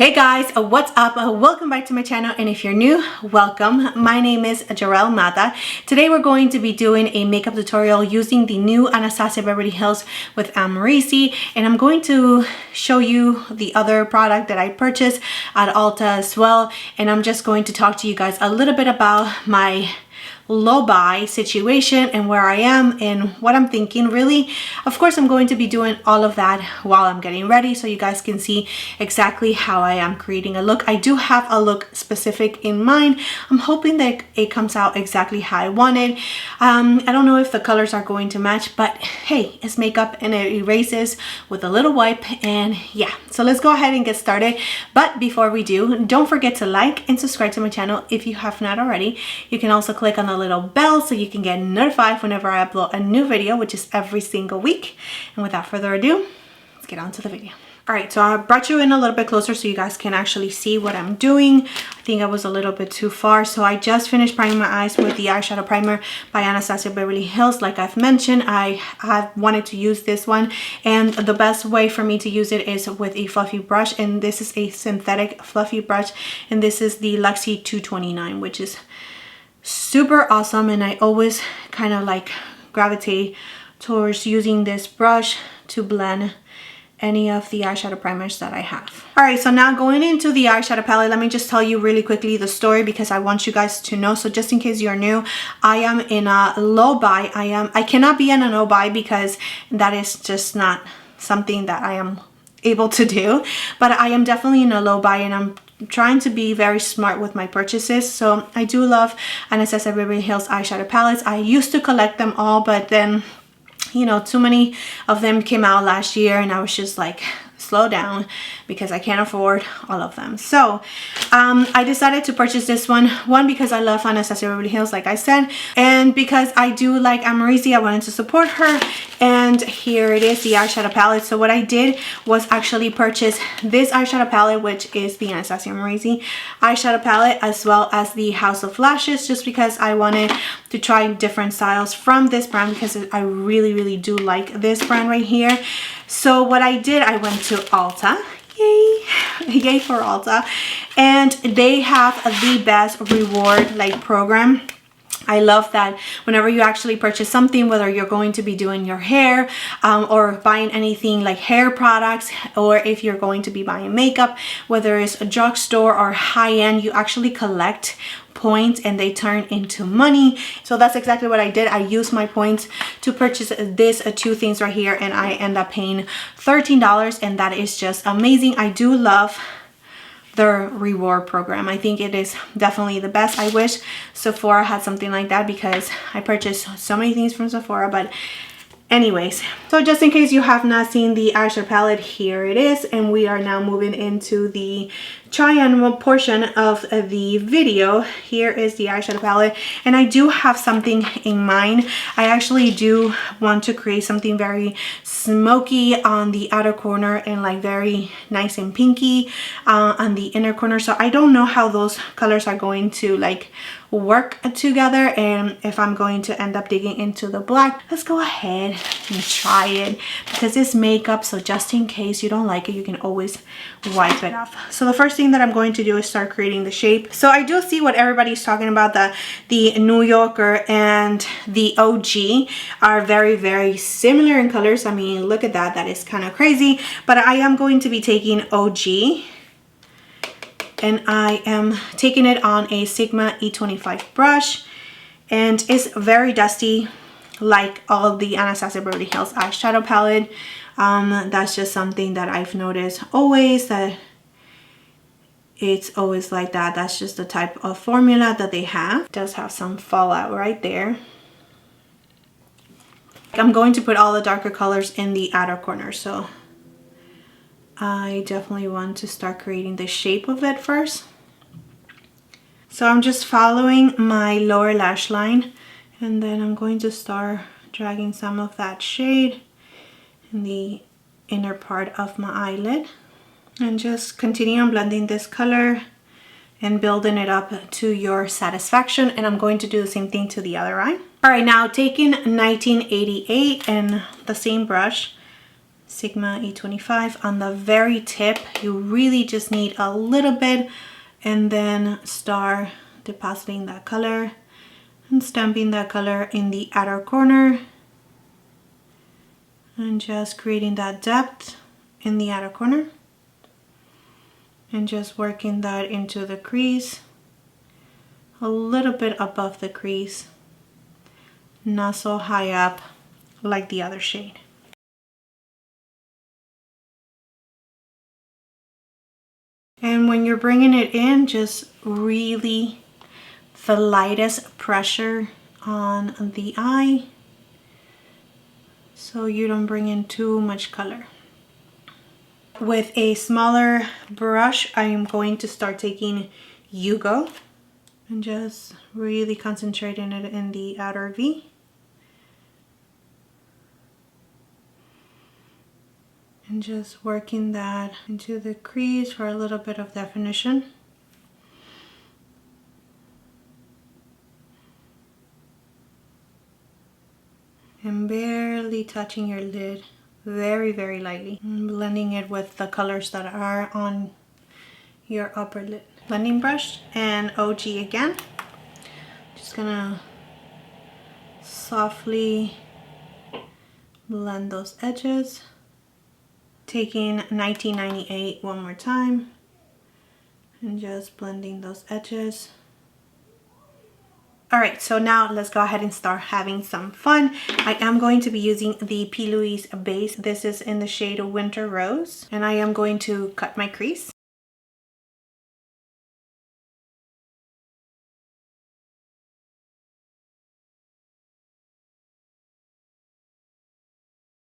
Hey guys, what's up? Welcome back to my channel, and if you're new, welcome. My name is Gerel Matta. Today we're going to be doing a makeup tutorial using the new Anastasia Beverly Hills with Amrezy, and I'm going to show you the other product that I purchased at Ulta as well, and I'm just going to talk to you guys a little bit about my low buy situation and where I am and what I'm thinking. Really, of course, I'm going to be doing all of that while I'm getting ready so you guys can see exactly how I am creating a look. I do have a look specific in mind. I'm hoping that it comes out exactly how I wanted. I don't know if the colors are going to match, but hey, it's makeup and it erases with a little wipe. And yeah, so let's go ahead and get started. But before we do, don't forget to like and subscribe to my channel if you have not already. You can also click on the little bell so you can get notified whenever I upload a new video, which is every single week. And without further ado, let's get on to the video. All right, so I brought you in a little bit closer so you guys can actually see what I'm doing. I think I was a little bit too far. So I just finished priming my eyes with the eyeshadow primer by Anastasia Beverly Hills. Like I've mentioned, I have wanted to use this one, and the best way for me to use it is with a fluffy brush, and this is a synthetic fluffy brush, and this is the Luxie 229, which is super awesome, and I always kind of like gravitate towards using this brush to blend any of the eyeshadow primers that I have. All right, so now going into the eyeshadow palette, let me just tell you really quickly the story because I want you guys to know. So just in case you're new, I am in a low buy. I cannot be in a no buy because that is just not something that I am able to do, but I am definitely in a low buy, and I'm trying to be very smart with my purchases. So I do love Anastasia Beverly Hills eyeshadow palettes. I used to collect them all, but then, you know, too many of them came out last year, and I was just like, slow down, because I can't afford all of them. So I decided to purchase this one because I love Anastasia Beverly Hills, like I said, and because I do like Amrezy. I wanted to support her, and here it is, the eyeshadow palette. So what I did was actually purchase this eyeshadow palette, which is the Anastasia Amrezy eyeshadow palette, as well as the House of Lashes, just because I wanted to try different styles from this brand, because I really do like this brand right here. So what I did, I went to Ulta. Yay for Ulta, and they have the best reward like program. I love that whenever you actually purchase something, whether you're going to be doing your hair or buying anything like hair products, or if you're going to be buying makeup, whether it's a drugstore or high-end, you actually collect points and they turn into money. So that's exactly what I did. I used my points to purchase this two things right here, and I end up paying $13, and that is just amazing. I do love their reward program. I think it is definitely the best. I wish Sephora had something like that, because I purchased so many things from Sephora. But anyways, so just in case you have not seen the eyeshadow palette, here it is, and we are now moving into the try-on portion of the video. Here is the eyeshadow palette, and I do have something in mind. I actually do want to create something very smoky on the outer corner and like very nice and pinky on the inner corner. So I don't know how those colors are going to like work together, and if I'm going to end up digging into the black. Let's go ahead and try it, because it's makeup, so just in case you don't like it, you can always wipe it off. So the first thing that I'm going to do is start creating the shape. So I do see what everybody's talking about, that the New Yorker and the OG are very similar in colors. I mean, look at that, that is kind of crazy. But I am going to be taking OG, and I am taking it on a Sigma E25 brush, and it's very dusty like all the Anastasia Beverly Hills eyeshadow palette. That's just something that I've noticed always, that it's always like that. That's just the type of formula that they have. It does have some fallout right there. I'm going to put all the darker colors in the outer corner, so I definitely want to start creating the shape of it first. So I'm just following my lower lash line, and then I'm going to start dragging some of that shade in the inner part of my eyelid, and just continue on blending this color and building it up to your satisfaction. And I'm going to do the same thing to the other eye. All right, now taking 1988 and the same brush, Sigma 825 on the very tip. You really just need a little bit, and then start depositing that color and stamping that color in the outer corner and just creating that depth in the outer corner and just working that into the crease a little bit above the crease, not so high up like the other shade. And when you're bringing it in, just really the lightest pressure on the eye so you don't bring in too much color. With a smaller brush, I am going to start taking Yugo and just really concentrating it in the outer V. And just working that into the crease for a little bit of definition. And barely touching your lid, very, very lightly. And blending it with the colors that are on your upper lid. Blending brush and OG again. Just gonna softly blend those edges. Taking 1998 one more time and just blending those edges. All right, so now let's go ahead and start having some fun. I am going to be using the P. Louise base. This is in the shade Winter Rose, and I am going to cut my crease.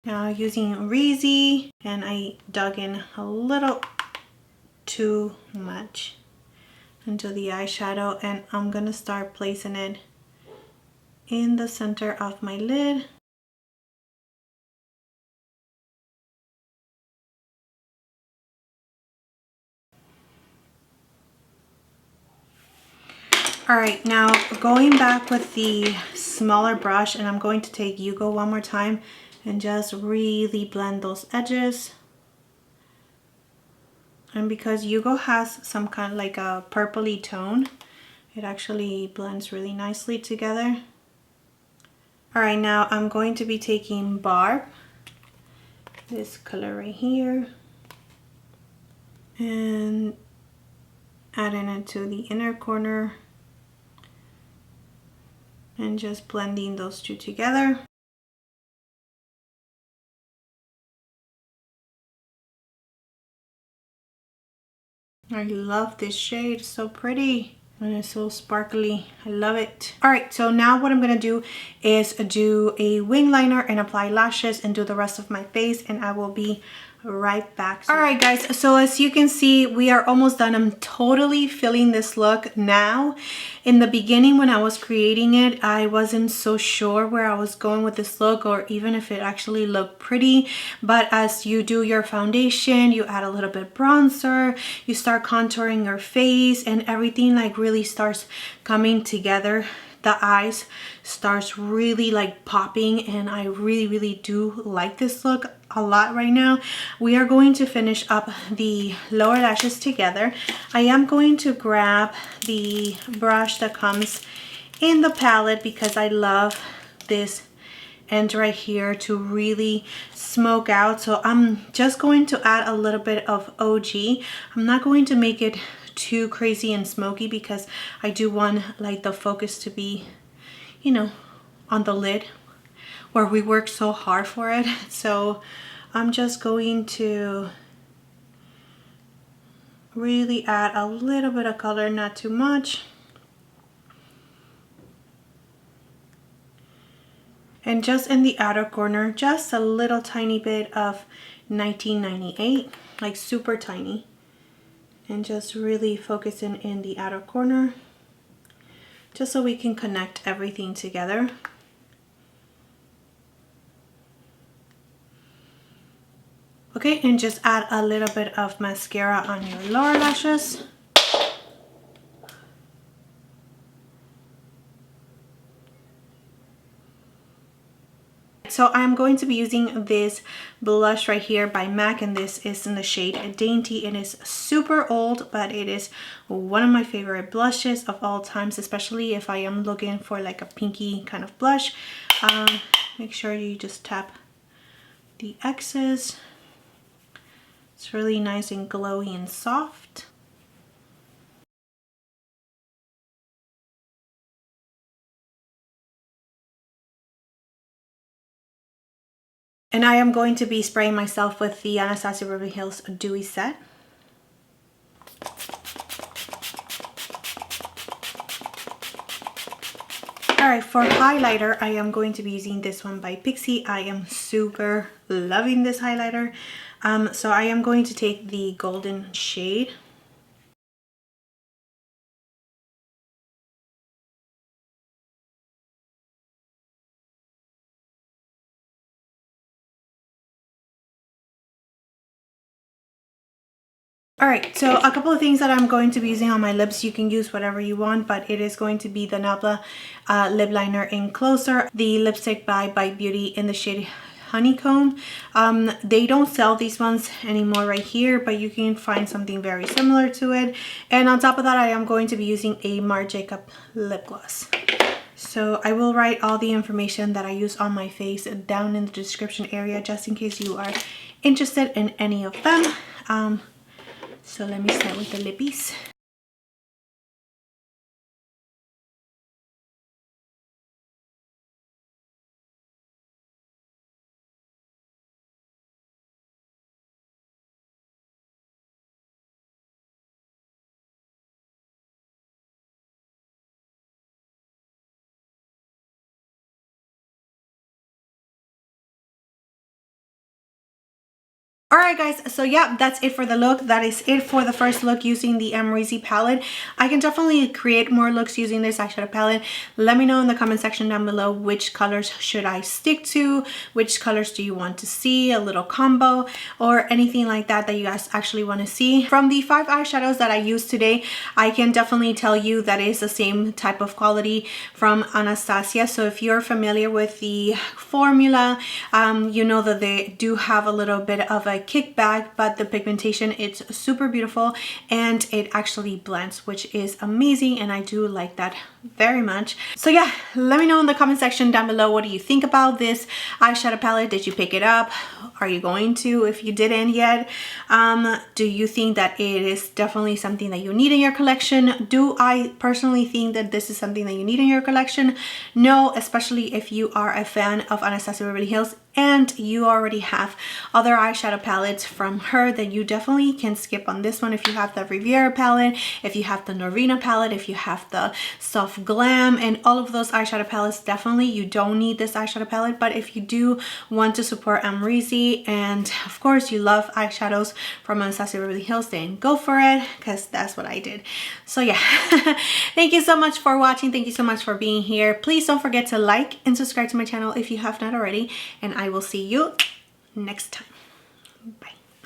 Now using Amrezy, and I dug in a little too much into the eyeshadow, and I'm gonna start placing it in the center of my lid. All right, now going back with the smaller brush, and I'm going to take Yugo one more time and just really blend those edges. And because Yugo has some kind of like a purpley tone, it actually blends really nicely together. All right, now I'm going to be taking Barb, this color right here, and adding it to the inner corner and just blending those two together. I love this shade, it's so pretty and it's so sparkly. I love it. All right, so now what I'm gonna do is do a wing liner and apply lashes and do the rest of my face, and I will be right back. All right guys, so as you can see, we are almost done. I'm totally feeling this look now. In the beginning when I was creating it, I wasn't so sure where I was going with this look, or even if it actually looked pretty. But as you do your foundation, you add a little bit bronzer, you start contouring your face, and everything like really starts coming together. The eyes starts really like popping, and I really do like this look a lot right now. We are going to finish up the lower lashes together. I am going to grab the brush that comes in the palette because I love this end right here to really smoke out. So I'm just going to add a little bit of OG. I'm not going to make it too crazy and smoky because I do want like the focus to be, you know, on the lid where we work so hard for it. So I'm just going to really add a little bit of color, not too much. And just in the outer corner, just a little tiny bit of 1998, like super tiny. And just really focusing in the outer corner, just so we can connect everything together. Okay, and just add a little bit of mascara on your lower lashes. So I'm going to be using this blush right here by MAC, and this is in the shade Dainty. It is super old, but it is one of my favorite blushes of all times, especially if I am looking for like a pinky kind of blush. Make sure you just tap the X's. It's really nice and glowy and soft. And I am going to be spraying myself with the Anastasia Beverly Hills Dewy Set. Alright, for highlighter, I am going to be using this one by Pixi. I am super loving this highlighter. So I am going to take the golden shade. Alright, so a couple of things that I'm going to be using on my lips. You can use whatever you want, but it is going to be the Nabla lip liner in Closer, the lipstick by Bite Beauty in the shade Honeycomb. They don't sell these ones anymore right here, but you can find something very similar to it. And on top of that, I am going to be using a Marc Jacob lip gloss. So I will write all the information that I use on my face down in the description area, just in case you are interested in any of them. So let me start with the lippies. Alright guys, so yeah, that's it for the look. That is it for the first look using the Amrezy palette. I can definitely create more looks using this eyeshadow palette. Let me know in the comment section down below which colors should I stick to, which colors do you want to see, a little combo, or anything like that that you guys actually want to see. From the 5 eyeshadows that I used today, I can definitely tell you that it's the same type of quality from Anastasia. So if you're familiar with the formula, you know that they do have a little bit of a kickback, but the pigmentation, it's super beautiful and it actually blends, which is amazing, and I do like that very much. So yeah, let me know in the comment section down below, what do you think about this eyeshadow palette? Did you pick it up? Are you going to, if you didn't yet? Do you think that it is definitely something that you need in your collection? Do I personally think that this is something that you need in your collection? No, especially if you are a fan of Anastasia Beverly Hills and you already have other eyeshadow palettes from her, then you definitely can skip on this one. If you have the Riviera palette, if you have the Norvina palette, if you have the Soft Glam and all of those eyeshadow palettes, definitely you don't need this eyeshadow palette. But if you do want to support Amrezy and of course you love eyeshadows from Anastasia Beverly Hills, then go for it, because that's what I did. So yeah, thank you so much for watching. Thank you so much for being here. Please don't forget to like and subscribe to my channel if you have not already, and I will see you next time. Bye.